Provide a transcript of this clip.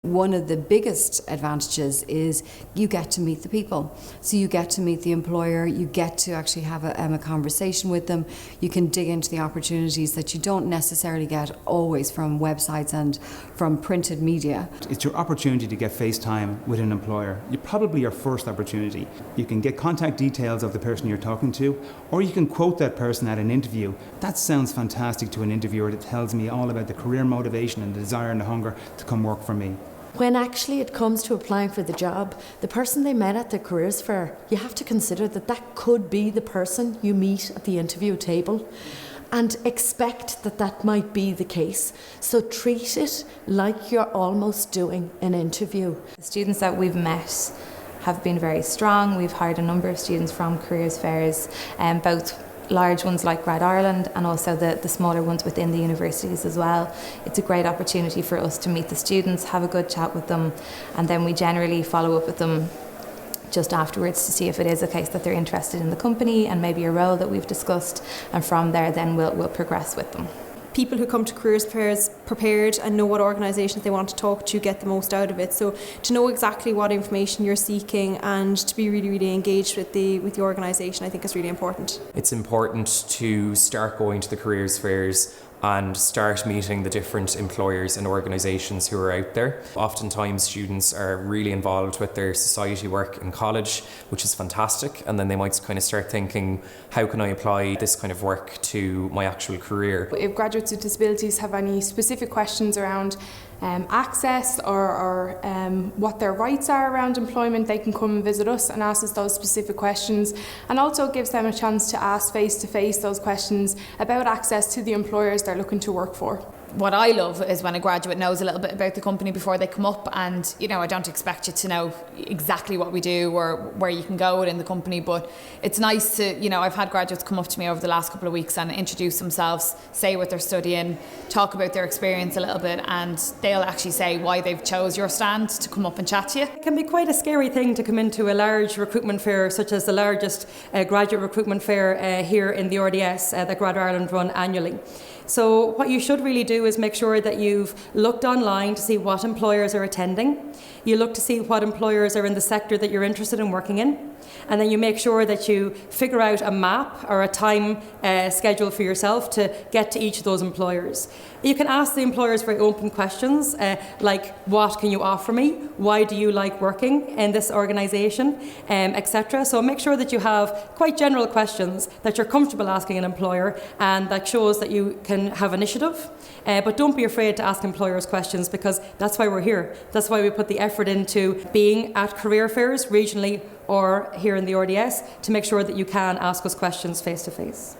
One of the biggest advantages is you get to meet the people. So you get to meet the employer, you get to actually have a conversation with them. You can dig into the opportunities that you don't necessarily get always from websites and from printed media. It's your opportunity to get face time with an employer. Probably your first opportunity. You can get contact details of the person you're talking to, or you can quote that person at an interview. That sounds fantastic to an interviewer that tells me all about the career motivation and the desire and the hunger to come work for me. When actually it comes to applying for the job, the person they met at their careers fair, you have to consider that that could be the person you meet at the interview table, and expect that that might be the case. So treat it like you're almost doing an interview. The students that we've met have been very strong. We've hired a number of students from careers fairs, both large ones like Grad Ireland and also the smaller ones within the universities as well. It's a great opportunity for us to meet the students, have a good chat with them, and then we generally follow up with them just afterwards to see if it is a case that they're interested in the company and maybe a role that we've discussed, and from there then we'll progress with them. People who come to careers fairs prepared and know what organisations they want to talk to get the most out of it. So to know exactly what information you're seeking and to be really, really engaged with the organisation, I think is really important. It's important to start going to the careers fairs and start meeting the different employers and organisations who are out there. Oftentimes students are really involved with their society work in college, which is fantastic, and then they might kind of start thinking, how can I apply this kind of work to my actual career? If graduates with disabilities have any specific questions around access or what their rights are around employment, they can come and visit us and ask us those specific questions, and also gives them a chance to ask face to face those questions about access to the employers they're looking to work for. What I love is when a graduate knows a little bit about the company before they come up, and I don't expect you to know exactly what we do or where you can go within the company, but it's nice to, I've had graduates come up to me over the last couple of weeks and introduce themselves, say what they're studying, talk about their experience a little bit, and they'll actually say why they've chose your stand to come up and chat to you. It can be quite a scary thing to come into a large recruitment fair, such as the largest graduate recruitment fair here in the RDS that Grad Ireland run annually. So what you should really do is make sure that you've looked online to see what employers are attending. You look to see what employers are in the sector that you're interested in working in. And then you make sure that you figure out a map or a time schedule for yourself to get to each of those employers. You can ask the employers very open questions like, what can you offer me? Why do you like working in this organisation? Etc. So make sure that you have quite general questions that you're comfortable asking an employer, and that shows that you can have initiative. But don't be afraid to ask employers questions, because that's why we're here. That's why we put the effort into being at career fairs regionally or here in the RDS, to make sure that you can ask us questions face to face.